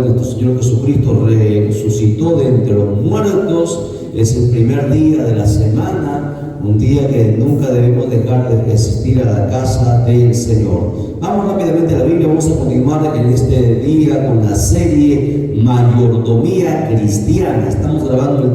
de nuestro Señor Jesucristo resucitó de entre los muertos. Es el primer día de la semana, un día que nunca debemos dejar de asistir a la casa del Señor. Vamos rápidamente a la Biblia, vamos a continuar en este día con la serie Mayordomía Cristiana. Estamos grabando el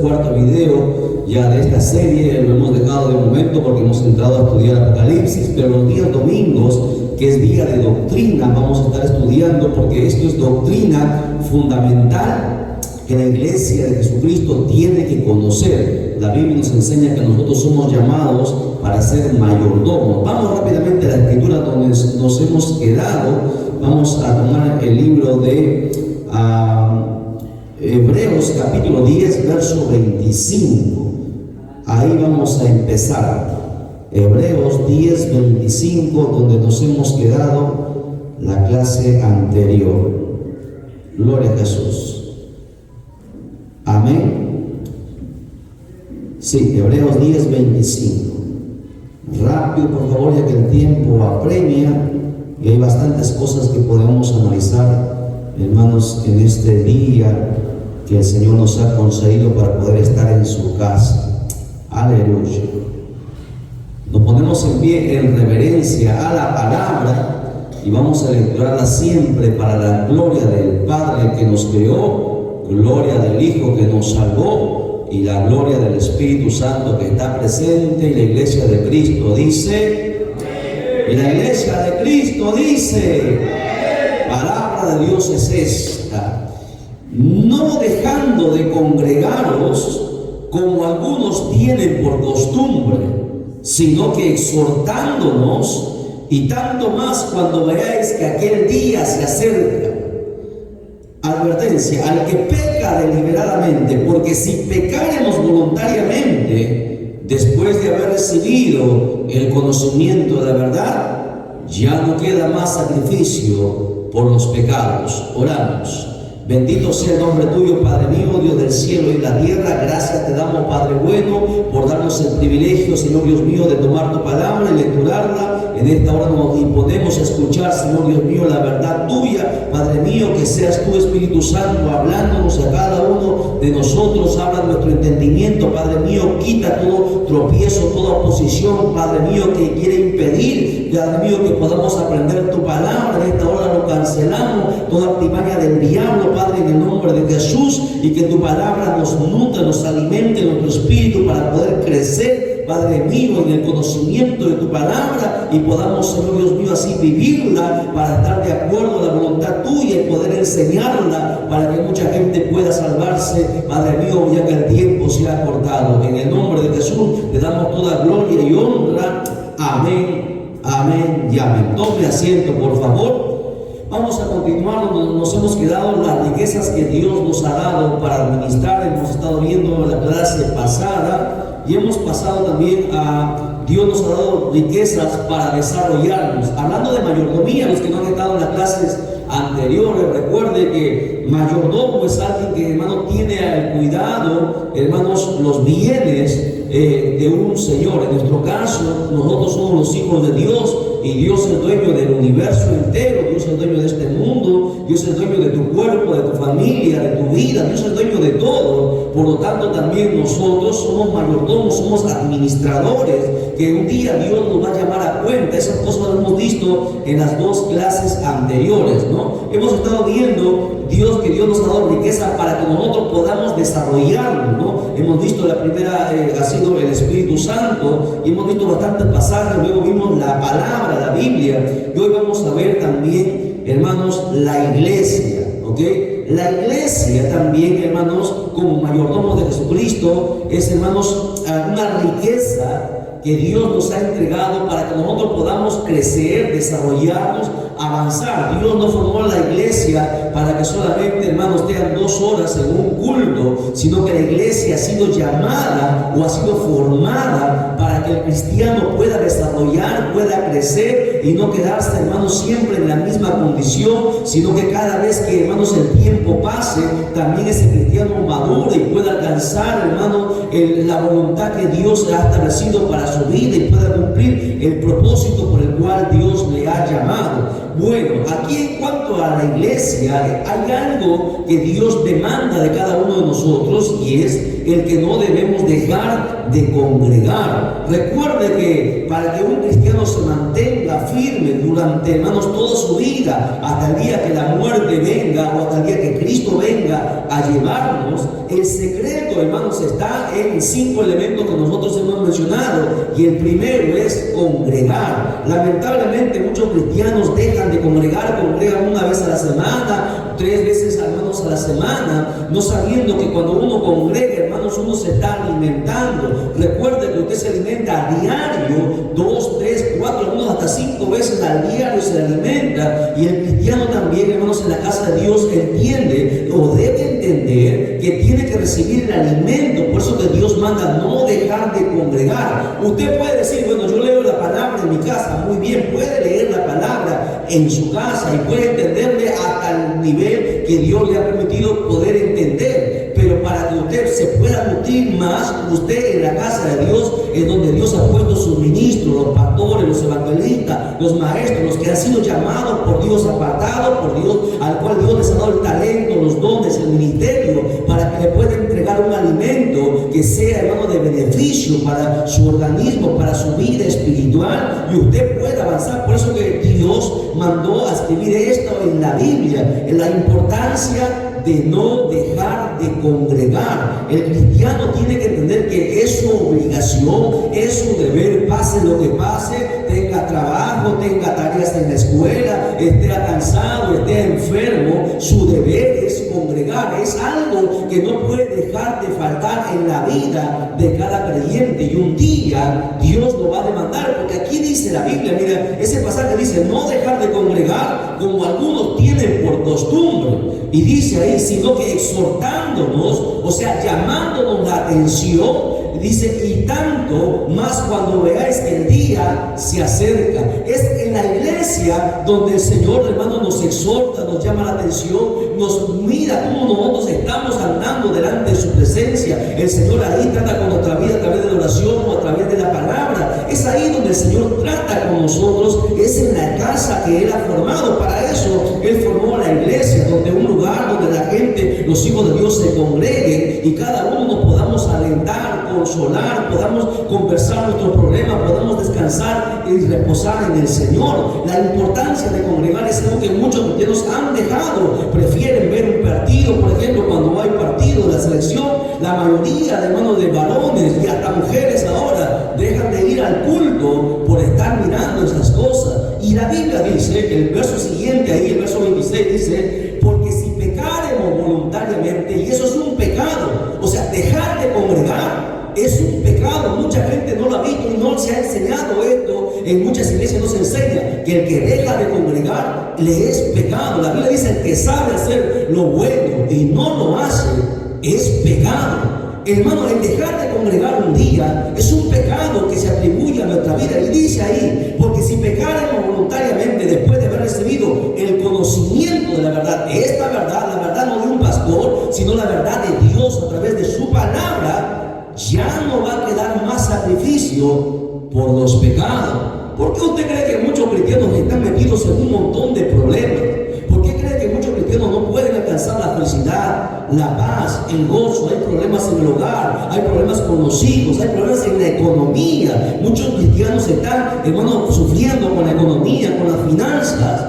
cuarto video ya de esta serie, lo hemos dejado de momento porque hemos entrado a estudiar Apocalipsis, pero los días domingos, que es día de doctrina, vamos a estar estudiando porque esto es doctrina fundamental que la iglesia de Jesucristo tiene que conocer. La Biblia nos enseña que nosotros somos llamados para ser mayordomos. Vamos rápidamente a la escritura donde nos hemos quedado. Vamos a tomar el libro de Hebreos capítulo 10, verso 25. Ahí vamos a empezar. Hebreos 10, 25, donde nos hemos quedado la clase anterior. Gloria a Jesús. Amén. Sí, Hebreos 10, 25. Rápido, por favor, ya que el tiempo apremia y hay bastantes cosas que podemos analizar, hermanos, en este día que el Señor nos ha concedido para poder estar en su casa. Aleluya. Nos ponemos en pie en reverencia a la palabra y vamos a lecturarla siempre para la gloria del Padre que nos creó, gloria del Hijo que nos salvó y la gloria del Espíritu Santo que está presente. Y la iglesia de Cristo dice, y la iglesia de Cristo dice, palabra de Dios es esta: no dejando de congregaros como algunos tienen por costumbre, sino que exhortándonos, y tanto más cuando veáis que aquel día se acerca. Advertencia al que peca deliberadamente, porque si pecaremos voluntariamente después de haber recibido el conocimiento de la verdad, ya no queda más sacrificio por los pecados. Oramos. Bendito sea el nombre tuyo, Padre mío, Dios del cielo y la tierra. Gracias te damos, Padre bueno, por darnos el privilegio, Señor Dios mío, de tomar tu palabra y lecturarla. En esta hora nos disponemos a escuchar, Señor Dios mío, la verdad tuya. Padre mío, que seas tú, Espíritu Santo, hablándonos a cada uno de nosotros. Habla nuestro entendimiento, Padre mío. Quita todo tropiezo, toda oposición, Padre mío, que quiere impedir, Padre mío, que podamos aprender tu palabra. En esta hora lo cancelamos, toda artimaña del diablo, Padre, en el nombre de Jesús, y que tu palabra nos nutra, nos alimente nuestro espíritu para poder crecer, Padre mío, en el conocimiento de tu palabra, y podamos, Señor Dios mío, así vivirla para estar de acuerdo a la voluntad tuya y poder enseñarla para que mucha gente pueda salvarse, Padre mío, ya que el tiempo se ha cortado. En el nombre de Jesús te damos toda gloria y honra. Amén, amén y amén. Tome asiento, por favor. Vamos a continuar donde nos hemos quedado, las riquezas que Dios nos ha dado para administrar. Hemos estado viendo la clase pasada y hemos pasado también a Dios nos ha dado riquezas para desarrollarnos. Hablando de mayordomía, los que no han estado en las clases anteriores, recuerde que mayordomo es alguien que, hermano, tiene el cuidado, hermanos, los bienes de un Señor. En nuestro caso, nosotros somos los hijos de Dios y Dios es dueño del universo entero. Dios es dueño de este mundo, Dios es dueño de tu cuerpo, de tu familia, de tu vida. Dios es dueño de todo. Por lo tanto, también nosotros somos mayordomos, somos administradores, que un día Dios nos va a llamar a cuenta. Esas cosas las hemos visto en las dos clases anteriores, ¿no? Hemos estado viendo que Dios nos ha dado riqueza para que nosotros podamos desarrollarlo, ¿no? Hemos visto la primera, ha sido el Espíritu Santo, y hemos visto bastantes pasajes. Luego vimos la palabra, la Biblia, y hoy vamos a ver también, hermanos, la iglesia, ¿ok? La iglesia también, hermanos, como mayordomos de Jesucristo, es, hermanos, una riqueza que Dios nos ha entregado para que nosotros podamos crecer, desarrollarnos, avanzar. Dios no formó la iglesia para que solamente, hermanos, tengan 2 horas en un culto, sino que la iglesia ha sido llamada o ha sido formada para que el cristiano pueda desarrollar, pueda crecer y no quedarse, hermanos, siempre en la misma condición, sino que cada vez que, hermanos, el tiempo pase, también ese cristiano madure y pueda alcanzar, hermanos, la voluntad que Dios ha establecido para su vida y pueda cumplir el propósito por el cual Dios le ha llamado. Bueno, aquí en cuanto a la iglesia, hay algo que Dios demanda de cada uno de nosotros, y es el que no debemos dejar de congregar. Recuerde que para que un cristiano se mantenga firme durante, hermanos, toda su vida, hasta el día que la muerte venga o hasta el día que Cristo venga a llevarnos, el secreto, hermanos, está en 5 elementos que nosotros hemos mencionado, y el primero es congregar. Lamentablemente muchos cristianos dejan de congregan una vez a la semana, 3 veces, hermanos, a la semana, no sabiendo que cuando uno congrega, hermanos, uno se está alimentando. Recuerde que usted se alimenta a diario, 2, 3, 4, algunos hasta 5 veces al diario se alimenta, y el cristiano también, hermanos, en la casa de Dios entiende o debe entender que tiene que recibir el alimento. Por eso que Dios manda no dejar de congregar. Usted puede decir, bueno, yo leo la palabra en mi casa. Muy bien, puede leer la palabra en su casa y puede entenderle hasta el nivel que Dios le ha permitido poder entender. Pero para que usted se pueda nutrir más, usted en la casa de Dios es donde Dios ha puesto sus ministros, los pastores, los evangelistas, los maestros, los que han sido llamados por Dios, apartados por Dios, al cual Dios les ha dado el talento, los dones, el ministerio, para que le pueda entregar un alimento que sea, hermano, de beneficio para su organismo, para su vida espiritual, y usted pueda avanzar. Por eso que Dios mandó a escribir esto en la Biblia, en la importancia de no dejar de congregar. El cristiano tiene que entender que es su obligación, es su deber, pase lo que pase, tenga trabajo, tenga tareas en la escuela, esté cansado, esté enfermo, su deber es congregar. Es algo que no puede dejar de faltar en la vida de cada creyente, y un día Dios lo va a demandar, porque aquí dice la Biblia, mira, ese pasaje dice no dejar de congregar como algunos tienen por costumbre, y dice ahí, sino que exhortándonos, o sea, llamándonos la atención. Dice, y tanto más cuando veáis que el día se acerca. Es en la iglesia donde el Señor, hermano, nos exhorta, nos llama la atención, nos mira cómo nosotros estamos andando delante de su presencia. El Señor ahí trata con nuestra vida a través de la oración o a través de la palabra. Es ahí donde el Señor trata con nosotros. Es en la casa que Él ha formado. Para eso Él formó la iglesia, donde un lugar donde la gente, los hijos de Dios, se congreguen y cada uno nos podamos alentar, consolar, podamos conversar nuestros problemas, podamos descansar y reposar en el Señor. La importancia de congregar es algo que muchos cristianos han dejado. Prefieren ver un partido, por ejemplo, cuando hay partido de la selección, la mayoría de hermanos de varones y hasta mujeres ahora dejan de ir al culto por estar mirando esas cosas. Y la Biblia dice, el verso siguiente ahí, el verso 26 dice, porque si pecaremos voluntariamente, y eso es un pecado, o sea, dejar de congregar es un pecado. Mucha gente no lo ha visto y no se ha enseñado esto. En muchas iglesias no se enseña que el que deja de congregar le es pecado. La Biblia dice, el que sabe hacer lo bueno y no lo hace es pecado. Hermano, el dejar de congregar un día es un pecado que se atribuye a nuestra vida. Y dice ahí, porque si pecaremos voluntariamente después de haber recibido el conocimiento de la verdad, esta verdad, la verdad no de un pastor, sino la verdad de Dios a través de su palabra, ya no va a quedar más sacrificio por los pecados. ¿Por qué usted cree que muchos cristianos están metidos en un montón de problemas? ¿Por qué cree que muchos cristianos no pueden alcanzar la felicidad, la paz, el gozo? Hay problemas en el hogar, hay problemas con los hijos, hay problemas en la economía. Muchos cristianos están, hermanos, sufriendo con la economía, con las finanzas.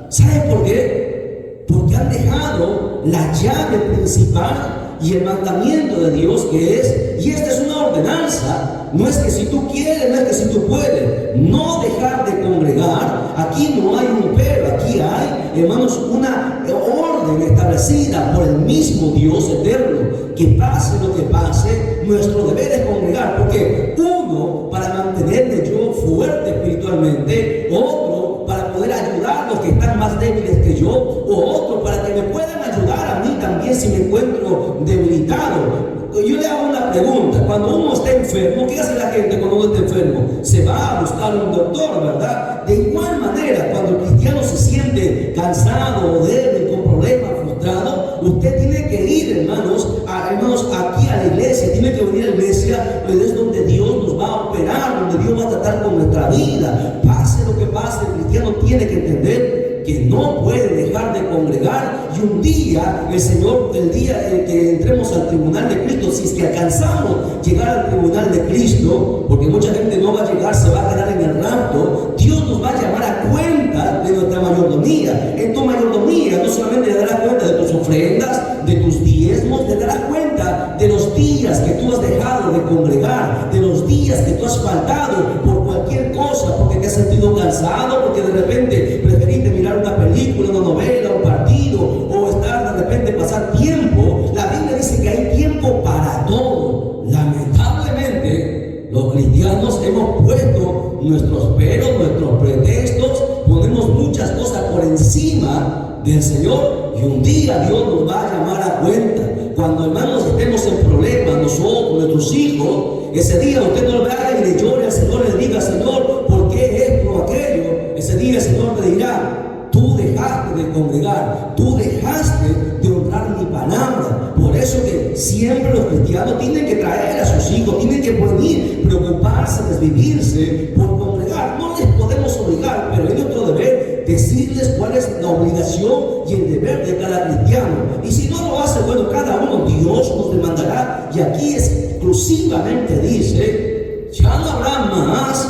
¿Sabe por qué? Porque han dejado la llave principal y el mandamiento de Dios, que es, y esta es una ordenanza, no es que si tú quieres, no es que si tú puedes, no dejar de congregar. Aquí no hay un pero, aquí hay, hermanos, una orden establecida por el mismo Dios eterno, que pase lo que pase, nuestro deber es congregar, porque uno, para mantenerme yo fuerte espiritualmente, otro, para poder ayudar a los que están más débiles que yo, o otro, para que me puedan ayudar a mí también si me encuentro debilitado. Yo le hago una pregunta: cuando uno está enfermo, ¿qué hace la gente cuando uno está enfermo? Se va a buscar un doctor, ¿verdad? De igual manera, cuando el cristiano se siente cansado o débil, con problemas, frustrado, usted tiene que ir, hermanos, aquí venga a la iglesia, tiene que venir a la iglesia, pues es donde Dios nos va a operar, donde Dios va a tratar con nuestra vida. Pase lo que pase, el cristiano tiene que entender que no puede dejar de congregar, y un día el Señor, el día en que entremos al tribunal de Cristo, si es que alcanzamos llegar al tribunal de Cristo, porque mucha gente no va a llegar, se va a quedar en el rapto, Dios nos va a llamar a cuenta de nuestra mayordomía. En tu mayordomía no solamente te darás cuenta de tus ofrendas, de tus diezmos, te darás cuenta de los días que tú has dejado de congregar, de los días que tú has faltado por cualquier cosa, porque te has sentido cansado, porque de repente preferiste mirar una película, una novela, un partido, o estar de repente pasar tiempo. La Biblia dice que hay tiempo para todo. Lamentablemente, los cristianos hemos puesto nuestros peros, nuestros pretextos, ponemos muchas cosas por encima del Señor, y un día Dios nos va a llamar a cuenta. Cuando, hermanos, estemos en problemas, nosotros, nuestros hijos, ese día usted no vaya y le llore al Señor, le diga: Señor, ¿por qué esto o aquello? Ese día el Señor te dirá: tú dejaste de congregar, tú dejaste de honrar mi palabra. Por eso que siempre los cristianos tienen que traer a sus hijos, tienen que venir, preocuparse, desvivirse por congregar. No les podemos obligar, pero es nuestro deber decirles cuál es la obligación y el deber de cada cristiano. Y si no lo hace, bueno, cada uno, Dios nos demandará. Y aquí exclusivamente dice: ya no habrá más,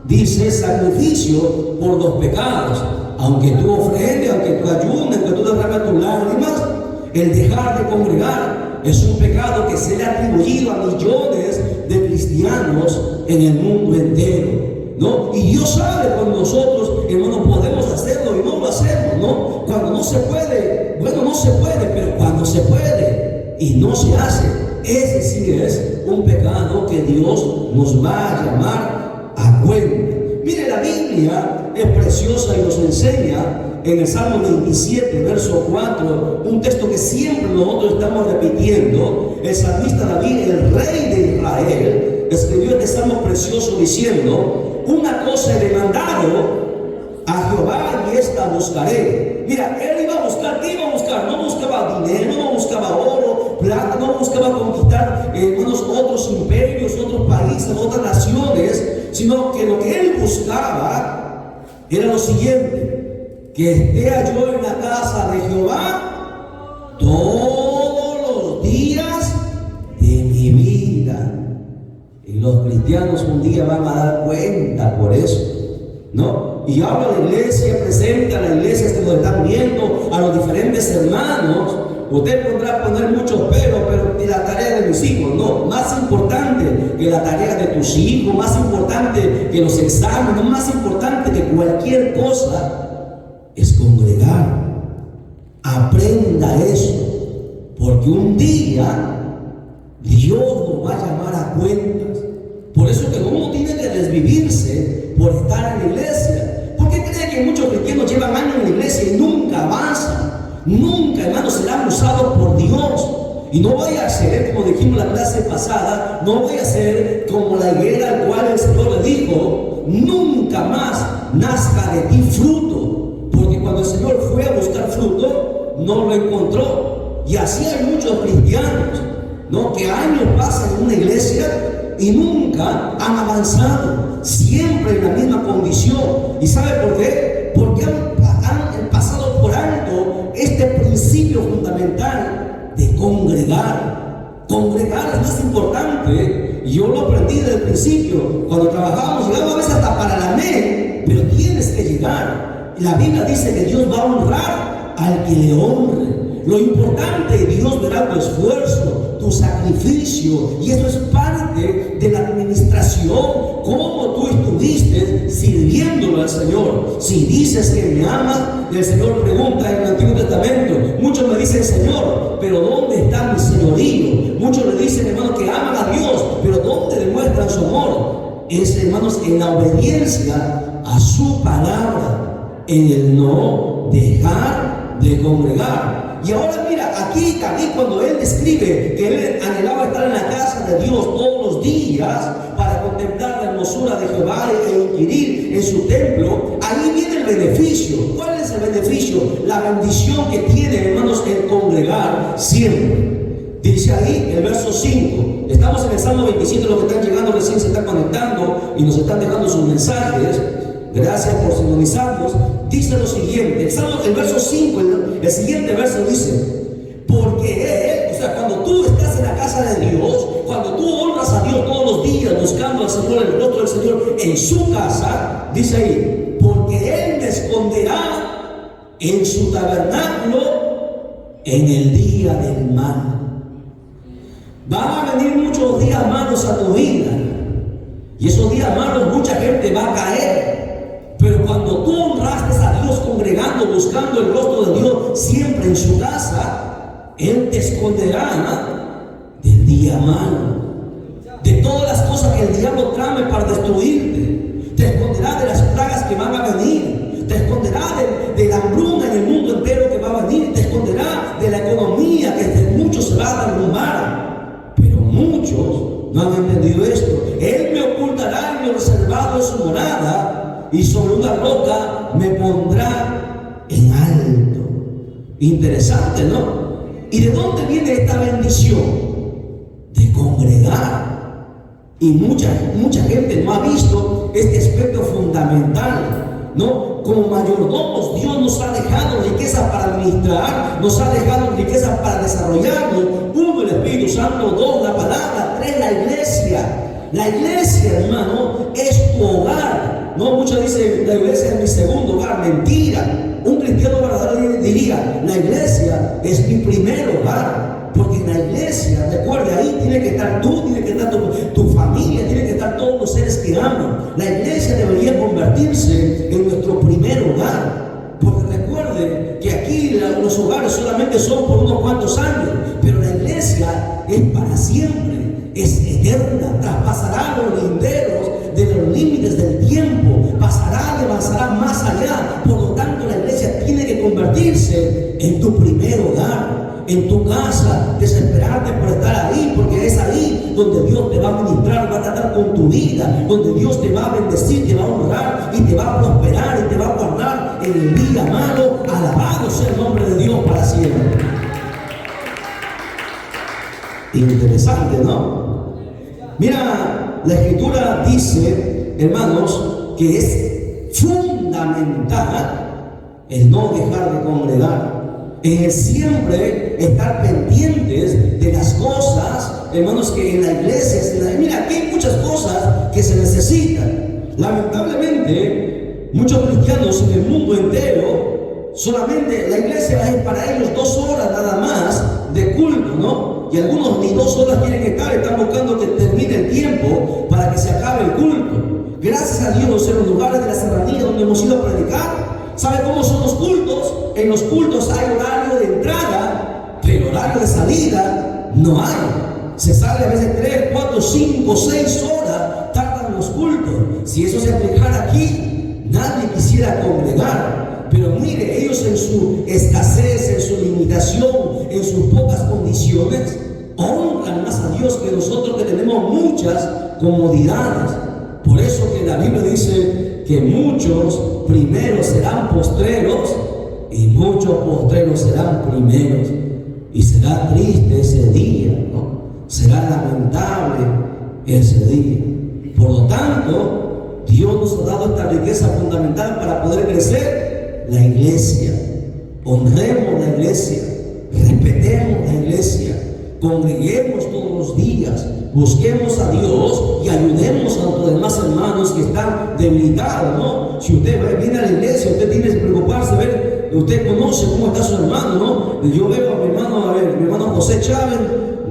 dice, sacrificio por los pecados. Aunque tú ofrendes, aunque tú ayunes, aunque tú derrames tus lágrimas, el dejar de congregar es un pecado que se le ha atribuido a millones de cristianos en el mundo entero, ¿no? Y Dios sabe cuando nosotros, hermanos, podemos hacerlo y no lo hacemos, ¿no? Cuando no se puede, bueno, no se puede, pero cuando se puede y no se hace, ese sí es un pecado que Dios nos va a llamar a cuenta. Mire, la Biblia es preciosa y nos enseña en el Salmo 27, verso 4, un texto que siempre nosotros estamos repitiendo. El salmista David, el rey de Israel, escribió este salmo precioso diciendo: una cosa he demandado a Jehová y esta buscaré. Mira, él iba a buscar, ¿qué iba a buscar? No buscaba dinero, no buscaba oro, plata, no buscaba conquistar otros imperios, otros países, otras naciones, sino que lo que él buscaba era lo siguiente: que esté yo en la casa de Jehová todos los días de mi vida. Y los cristianos un día van a dar cuenta por eso, ¿no? Y habla a la iglesia, presenta a la iglesia que nos están viendo, a los diferentes hermanos. Usted podrá poner muchos pero la tarea de mis hijos, no, más importante que la tarea de tus hijos, más importante que los exámenes, más importante que cualquier cosa, es congregar. Aprenda eso, porque un día Dios nos va a llamar a cuentas. Por eso que uno tiene que desvivirse por estar en la iglesia. ¿Por qué cree que muchos cristianos llevan años en la iglesia y nunca avanzan? Nunca, hermanos, serán usados por Dios. Y no voy a ser, como dijimos la clase pasada, no voy a ser como la higuera al cual el Señor le dijo: nunca más nazca de ti fruto. Porque cuando el Señor fue a buscar fruto, no lo encontró. Y así hay muchos cristianos, ¿no?, que años pasan en una iglesia y nunca han avanzado, siempre en la misma condición. ¿Y sabe por qué? Porque han pasado por alto este principio fundamental de congregar. Congregar es más importante. Yo lo aprendí desde el principio. Cuando trabajábamos, llegamos a veces hasta para la amén, pero tienes que llegar. La Biblia dice que Dios va a honrar al que le honre. Lo importante, Dios verá tu esfuerzo, tu sacrificio, y eso es parte de la administración, cómo tú estuviste sirviéndolo al Señor. Si dices que me amas, el Señor pregunta en el Antiguo Testamento. Muchos me dicen: Señor, pero ¿dónde está mi señorío? Muchos le dicen, hermanos, que aman a Dios, pero ¿dónde demuestran su amor? Es, hermanos, en la obediencia a su palabra, en el no dejar de congregar. Y ahora mira, aquí David, cuando él describe que él anhelaba estar en la casa de Dios todos los días para contemplar la hermosura de Jehová e inquirir en su templo, ahí viene el beneficio. ¿Cuál es el beneficio? La bendición que tiene, hermanos, el congregar siempre. Dice ahí el verso 5. Estamos en el Salmo 27, los que están llegando recién se están conectando y nos están dejando sus mensajes. Gracias por sintonizarnos. Dice lo siguiente, el verso 5, el siguiente verso dice: porque Él, o sea, cuando tú estás en la casa de Dios, cuando tú honras a Dios todos los días, buscando al Señor, el rostro del Señor en su casa, dice ahí, porque Él me esconderá en su tabernáculo en el día del mal. Van a venir muchos días malos a tu vida, y esos días malos mucha gente va a caer. Pero cuando tú honraste a Dios congregando, buscando el rostro de Dios siempre en su casa, Él te esconderá del día malo, de todas las cosas que el diablo trame para destruirte. Te esconderá de las plagas que van a venir. Te esconderá de la hambruna en el mundo entero que va a venir. Te esconderá de la economía que de muchos se va a derrumbar. Pero muchos no han entendido esto. Él me ocultará en lo reservado de su morada, y sobre una roca me pondrá en alto. Interesante, ¿no? ¿Y de dónde viene esta bendición? De congregar. Y mucha gente no ha visto este aspecto fundamental, ¿no? Como mayordomos, Dios nos ha dejado riquezas para administrar, nos ha dejado riquezas para desarrollarnos. Uno, el Espíritu Santo; dos, la palabra; tres, la iglesia. La iglesia, hermano, es tu hogar. No, muchos dicen la iglesia es mi segundo hogar. Mentira. Un cristiano verdadero diría: la iglesia es mi primer hogar. Porque en la iglesia, recuerde, ahí tiene que estar tú, tiene que estar tu familia, tiene que estar todos los seres que aman. La iglesia debería convertirse en nuestro primer hogar. Porque recuerde que aquí los hogares solamente son por unos cuantos años, pero la iglesia es para siempre, es eterna, traspasará los linderos de los límites del tiempo, pasará y avanzará más allá. Por lo tanto, la iglesia tiene que convertirse en tu primer hogar, en tu casa, desesperarte por estar ahí, porque es ahí donde Dios te va a ministrar, va a tratar con tu vida, donde Dios te va a bendecir, te va a honrar y te va a prosperar y te va a guardar en el día malo. Alabado sea el nombre de Dios para siempre. Interesante, ¿no? Mira, la Escritura dice, hermanos, que es fundamental el no dejar de congregar, el siempre estar pendientes de las cosas, hermanos, que en la iglesia, mira, aquí hay muchas cosas que se necesitan. Lamentablemente, muchos cristianos en el mundo entero, solamente la iglesia es para ellos 2 horas nada más de culto, ¿no? Y algunos ni 2 horas quieren estar, están buscando que termine el tiempo para que se acabe el culto. Gracias a Dios, en los lugares de la serranía donde hemos ido a predicar, ¿sabe cómo son los cultos? En los cultos hay horario de entrada, pero horario de salida no hay. Se sale a veces 3, 4, 5, 6 horas, tardan los cultos. Si eso se aplicara aquí, nadie quisiera congregar. Pero mire, ellos en su escasez, en su limitación, en sus pocas condiciones, honran más a Dios que nosotros, que tenemos muchas comodidades. Por eso que la Biblia dice que muchos primeros serán postreros y muchos postreros serán primeros. Y será triste ese día, ¿no? Será lamentable ese día. Por lo tanto, Dios nos ha dado esta riqueza fundamental para poder crecer. La iglesia, honremos la iglesia, respetemos la iglesia, congreguemos todos los días, busquemos a Dios y ayudemos a nuestros demás hermanos que están debilitados, ¿no? Si usted viene a la iglesia, usted tiene que preocuparse, ver, usted conoce cómo está su hermano, ¿no? Yo veo a mi hermano José Chávez,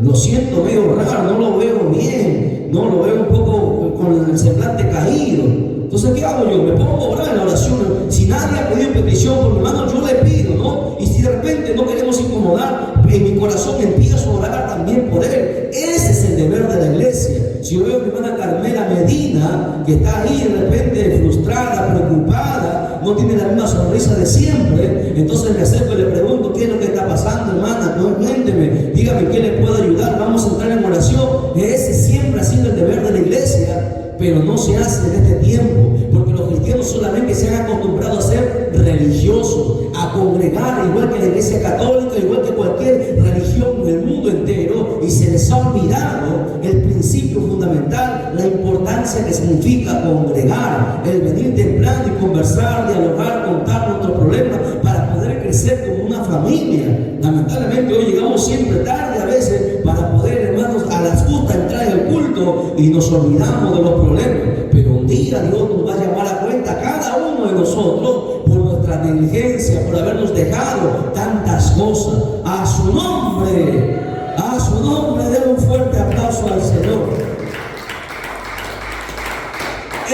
lo siento medio raro, no lo veo bien, no lo veo un poco con el semblante caído. Entonces, ¿qué hago yo? Me pongo a orar en la oración. Si nadie ha pedido petición por mi hermano, yo le pido, ¿no? Y si de repente no queremos incomodar, en mi corazón empiezo a orar también por él. Ese es el deber de la iglesia. Si yo veo a mi hermana Carmela Medina, que está ahí de repente frustrada, preocupada, no tiene la misma sonrisa de siempre, entonces me acerco y le pregunto: ¿qué es lo que está pasando, hermana? Cuénteme, dígame qué le puedo ayudar, vamos a entrar en oración. Ese siempre ha sido el deber de la iglesia. Pero no se hace en este tiempo, porque los cristianos solamente se han acostumbrado a ser religiosos, a congregar, igual que la iglesia católica, igual que cualquier religión del mundo. mundo entero y se les ha olvidado el principio fundamental, la importancia que significa congregar, el venir temprano y conversar, dialogar, contar nuestros problemas para poder crecer como una familia. Lamentablemente hoy llegamos siempre tarde a veces para poder, hermanos, a las justas entrar al culto y nos olvidamos de los problemas. Pero un día Dios nos va a llamar a cuenta a cada uno de nosotros por nuestra negligencia, por habernos dejado tantas cosas. A su nombre, den un fuerte aplauso al Señor.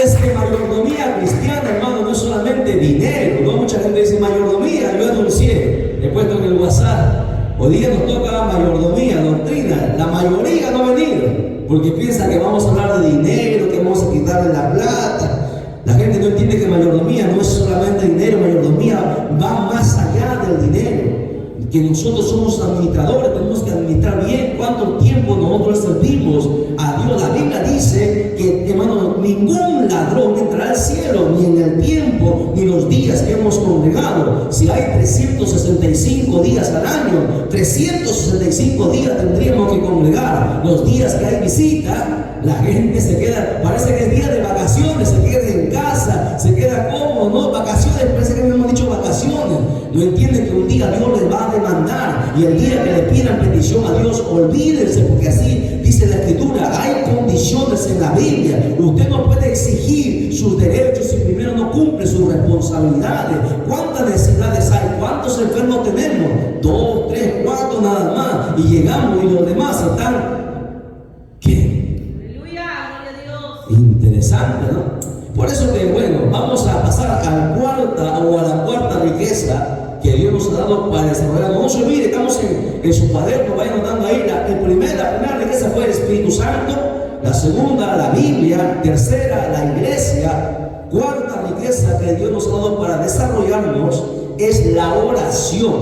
Es que mayordomía cristiana, hermano, no es solamente dinero, ¿no? Mucha gente dice mayordomía, yo anuncié, he puesto en el WhatsApp, hoy día nos toca mayordomía, doctrina, la mayoría no ha venido, porque piensa que vamos a hablar de dinero, que vamos a quitarle la plata. La gente no entiende que mayordomía no es solamente dinero, mayordomía va más allá del dinero. Que nosotros somos administradores, tenemos que administrar bien cuánto tiempo nosotros servimos a Dios. La Biblia dice que, hermano, ningún ladrón entrará al cielo, ni en el tiempo, ni los días que hemos congregado. Si hay 365 días al año, 365 días tendríamos que congregar. Los días que hay visita, la gente se queda, parece que es día de vacaciones, se queda en casa, se queda cómodo, ¿no? Vacaciones, parece que no hemos dicho vacaciones. No entienden que un día Dios les va a demandar, y el día que le pidan petición a Dios, olvídense, porque así dice la Escritura. Hay condiciones en la Biblia. Usted no puede exigir sus derechos si primero no cumple sus responsabilidades. ¿Cuántas necesidades hay? ¿Cuántos enfermos tenemos? 2, 3, 4 nada más, y llegamos y los demás están interesante, ¿no? Por eso que, bueno, vamos a pasar a la cuarta riqueza que Dios nos ha dado para desarrollar. No se olvide, estamos en su cuaderno, vayan notando ahí. La primera riqueza fue el Espíritu Santo, la segunda, la Biblia, tercera, la iglesia. Cuarta riqueza que Dios nos ha dado para desarrollarnos es la oración.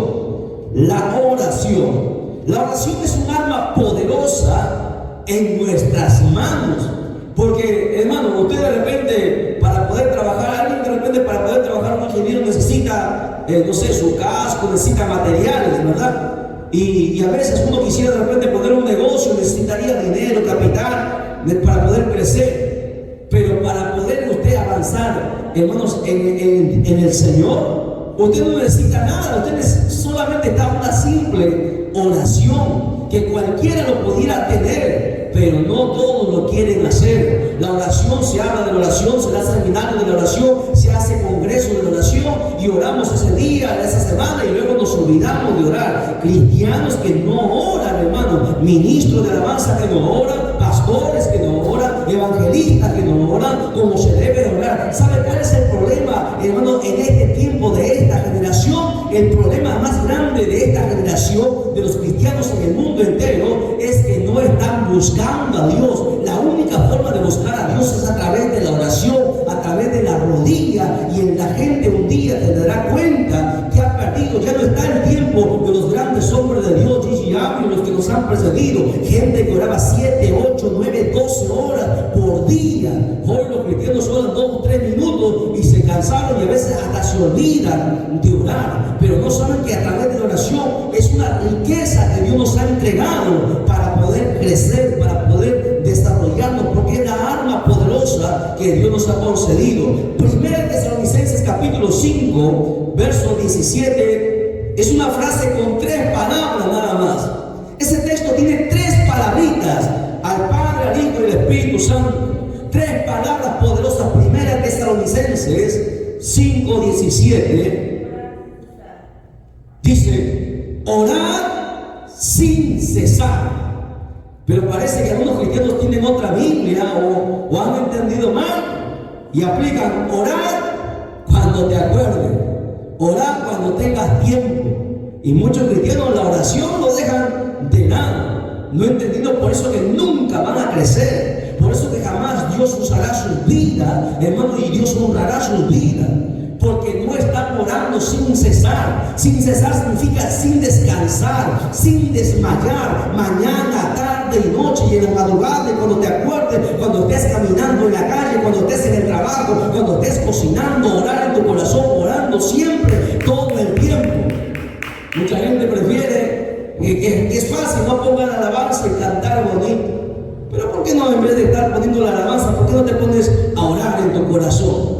La oración. La oración es un arma poderosa en nuestras manos. Porque, hermano, usted de repente, para poder trabajar, alguien de repente para poder trabajar, un ingeniero necesita, no sé, su casco, necesita materiales, ¿verdad? Y a veces uno quisiera de repente poner un negocio, necesitaría dinero, capital, para poder crecer. Pero para poder usted avanzar, hermanos, en el Señor, usted no necesita nada, usted solamente está una simple oración, que cualquiera lo pudiera tener. Pero no todos lo quieren hacer. La oración, se habla de la oración, se hace seminario de la oración, se hace congreso de la oración y oramos ese día, esa semana, y luego nos olvidamos de orar. Cristianos que no oran, hermano, ministros de alabanza que no oran, pastores que no oran, evangelistas que no oran como se debe orar. ¿Sabe cuál es el problema, hermano, en este tiempo de esta generación? El problema más grande de esta generación, de los cristianos en el mundo entero, es que no están buscando a Dios. La única forma de buscar a Dios es a través de la oración, a través de la rodilla, y en la gente un día se dará cuenta que ha perdido. Ya no está el tiempo de los grandes hombres de Dios, Gigi y los que nos han precedido, gente que oraba 7, 8, 9, 12 horas por día. Hoy los cristianos oran 2 o 3 minutos y se cansaron, y a veces hasta se olvidan de orar. Pero no saben que a través de la oración es una riqueza que Dios nos ha entregado para poder crecer, para poder desarrollarnos, porque es la arma poderosa que Dios nos ha concedido. Primera Tesalonicenses capítulo 5, verso 17, es una frase con 3 palabras nada más. Ese texto tiene 3 palabritas: al Padre, al Hijo y al Espíritu Santo. 3 palabras poderosas. Primera Tesalonicenses 5, 17 dice: orad sin cesar. Pero parece que algunos cristianos tienen otra Biblia o han entendido mal y aplican: orar cuando te acuerdes, orar cuando tengas tiempo. Y muchos cristianos la oración lo dejan de lado, no entendiendo por eso que nunca van a crecer, por eso que jamás Dios usará sus vidas, hermano, y Dios honrará sus vidas. Porque no están orando sin cesar. Sin cesar significa sin descansar, sin desmayar, mañana, tarde y noche, y en la madrugada, cuando te acuerdes, cuando estés caminando en la calle, cuando estés en el trabajo, cuando estés cocinando, orar en tu corazón, orando siempre, todo el tiempo. Mucha gente prefiere que es fácil, no pongan alabanza y cantar bonito. Pero ¿por qué no, en vez de estar poniendo la alabanza, por qué no te pones a orar en tu corazón?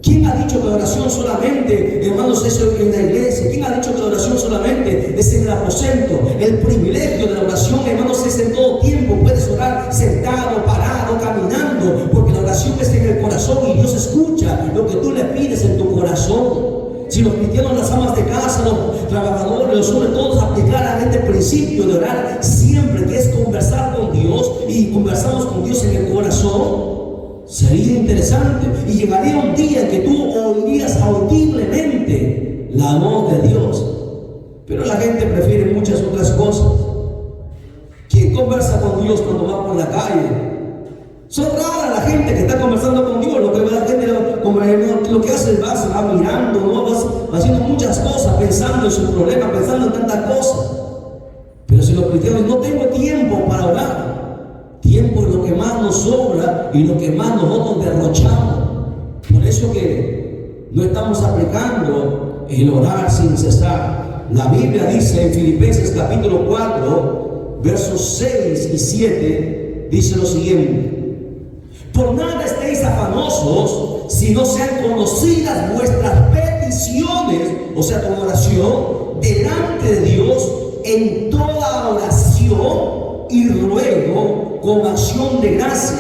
¿Quién ha dicho que la oración solamente, hermanos, es en la iglesia? ¿Quién ha dicho que la oración solamente es en el aposento? El privilegio de la oración, hermanos, es en todo tiempo. Puedes orar sentado, parado, caminando, porque la oración es en el corazón y Dios escucha lo que tú le pides en tu corazón. Si los cristianos, las amas de casa, los trabajadores, los hombres, todos aplicaran este principio de orar siempre, que es conversar con Dios, y conversamos con Dios en el corazón, sería interesante. Y llegaría un día en que tú oirías audiblemente la voz de Dios. Pero la gente prefiere muchas otras cosas. ¿Quién conversa con Dios cuando va por la calle? Son raras la gente que está conversando con Dios. Lo que la gente lo que hace es se va mirando, ¿no? Va haciendo muchas cosas, pensando en sus problemas, pensando en tantas cosas. Pero si los cristianos, no tengo tiempo para orar. Tiempo es lo que más nos sobra y lo que más nosotros derrochamos. Por eso que no estamos aplicando el orar sin cesar. La Biblia dice en Filipenses capítulo 4, versos 6 y 7, dice lo siguiente: por nada estéis afanosos, si no sean conocidas vuestras peticiones, o sea, tu oración, delante de Dios, en toda oración y ruego con acción de gracia.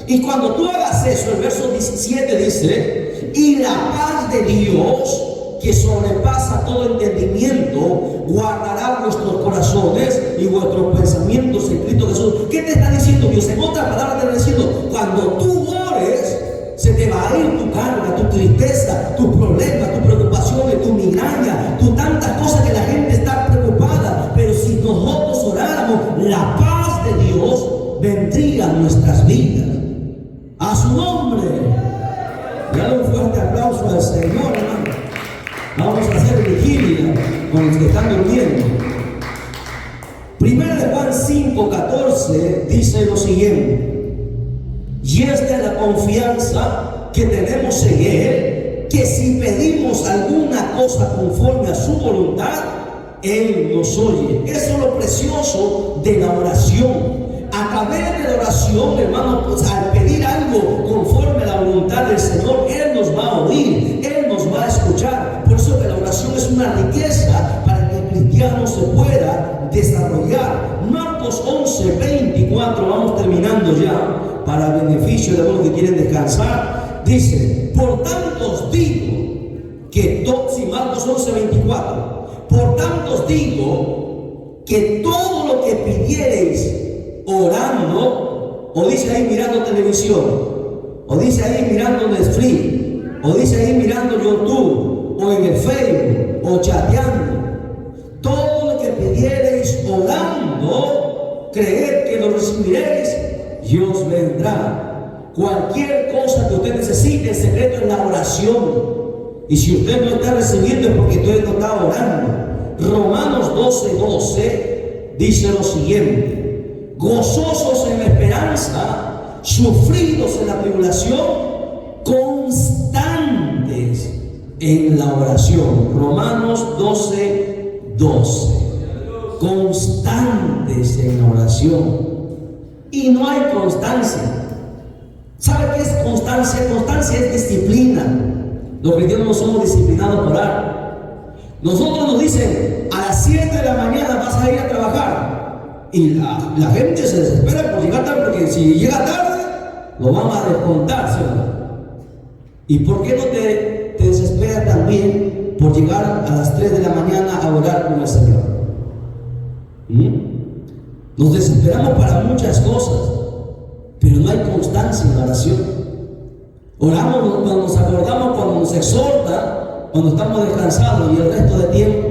Y cuando tú hagas eso, el verso 17 dice: y la paz de Dios, que sobrepasa todo entendimiento, guardará vuestros corazones y vuestros pensamientos en Cristo Jesús. ¿Qué te está diciendo Dios? En otras palabras te está diciendo: cuando tú ores, se te va a ir tu carga, tu tristeza, tus problemas, tus preocupaciones, tu migraña, tantas cosas que la gente está preocupada. Pero si nosotros oráramos, la paz de Dios vendría a nuestras vidas. A su nombre. Dale un fuerte aplauso al Señor, hermano. Vamos a hacer vigilia con los que están durmiendo. Primera de Juan 5:14 dice lo siguiente: y esta es la confianza que tenemos en Él, que si pedimos alguna cosa conforme a su voluntad, Él nos oye. Eso es lo precioso de la oración. A través de la oración, hermano, pues, al pedir algo conforme a la voluntad del Señor, Él nos va a oír, Él nos va a escuchar. Por eso que la oración es una riqueza para que el cristiano se pueda desarrollar. Marcos 11:24, vamos terminando ya, para el beneficio de los que quieren descansar. Dice: por tanto os digo que Marcos 11:24, por tanto os digo que todo lo que pidiereis orando, o dice ahí mirando televisión, o dice ahí mirando Netflix, o dice ahí mirando YouTube, o en el Facebook, o chateando, todo lo que pidiereis orando, creed que lo recibiréis y os vendrá. Cualquier cosa que usted necesite, el secreto es la oración. Y si usted no está recibiendo es porque usted no está orando. Romanos 12:12 dice lo siguiente: gozosos en la esperanza, sufridos en la tribulación, constantes en la oración. Romanos 12:12. Constantes en la oración. Y no hay constancia. ¿Sabe qué es constancia? Constancia es disciplina. Los cristianos no somos disciplinados por orar. Nosotros nos dicen: a las 7 de la mañana vas a ir a trabajar. Y la gente se desespera por llegar tarde, porque si llega tarde, lo vamos a descontar, ¿cierto? ¿Y por qué no te desesperas también por llegar a las 3 de la mañana a orar con el Señor? Nos desesperamos para muchas cosas, pero no hay constancia en la oración. Oramos cuando nos acordamos, cuando nos exhorta, cuando estamos descansados, y el resto de tiempo.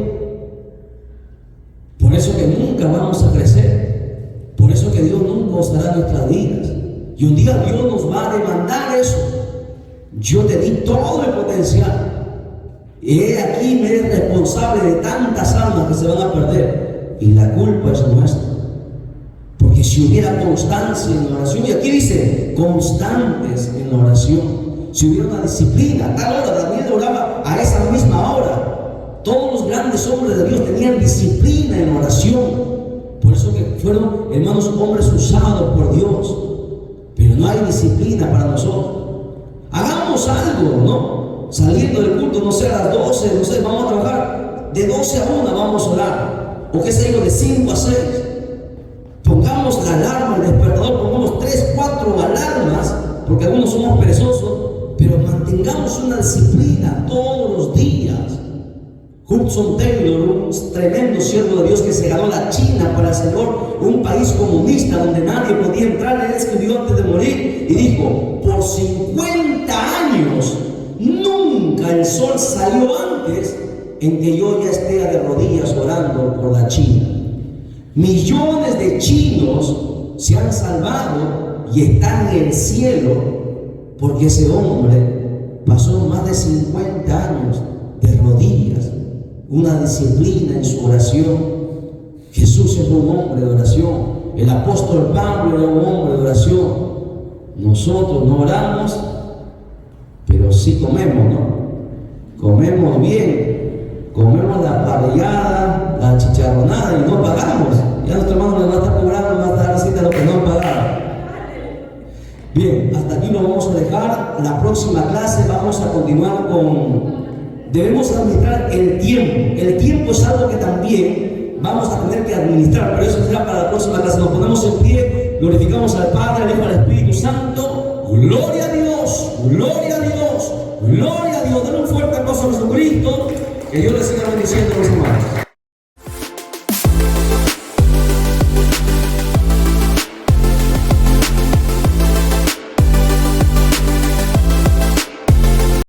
Por eso que nunca vamos a crecer. Por eso que Dios nunca os dará nuestras vidas. Y un día Dios nos va a demandar eso. Yo te di todo el potencial. Y he aquí me eres responsable de tantas almas que se van a perder. Y la culpa es nuestra. Porque si hubiera constancia en la oración, y aquí dice constantes en la oración, si hubiera una disciplina, a tal hora, Daniel oraba a esa misma hora. Todos los grandes hombres de Dios tenían disciplina en oración. Por eso que fueron, hermanos, hombres usados por Dios. Pero no hay disciplina para nosotros. Hagamos algo, ¿no? Saliendo del culto, no sé, a las 12, no sé, vamos a trabajar. De 12 a 1 vamos a orar. O qué sé yo, de 5 a 6. Pongamos la alarma, el despertador, pongamos 3, 4 alarmas, porque algunos somos perezosos, pero mantengamos una disciplina todos los días. Hudson Taylor, un tremendo siervo de Dios que se ganó la China para el Señor, un país comunista donde nadie podía entrar, él escribió antes de morir y dijo: por 50 años nunca el sol salió antes en que yo ya esté de rodillas orando por la China. Millones de chinos se han salvado y están en el cielo porque ese hombre pasó más de 50 años de rodillas, una disciplina en su oración. Jesús es un hombre de oración, el apóstol Pablo era un hombre de oración. Nosotros no oramos, pero sí comemos, ¿no? Comemos bien, comemos la parrillada, la chicharronada y no pagamos. Ya nuestro hermano nos va a estar cobrando más tardecita lo que no pagamos. Bien, hasta aquí lo vamos a dejar. La próxima clase vamos a continuar con... Debemos administrar el tiempo. El tiempo es algo que también vamos a tener que administrar, pero eso será para la próxima clase. Nos ponemos en pie, glorificamos al Padre, al Hijo y al Espíritu Santo. Gloria a Dios, gloria a Dios, gloria a Dios. Denle un fuerte aplauso a Jesucristo. Que Dios les siga bendiciendo, mis hermanos.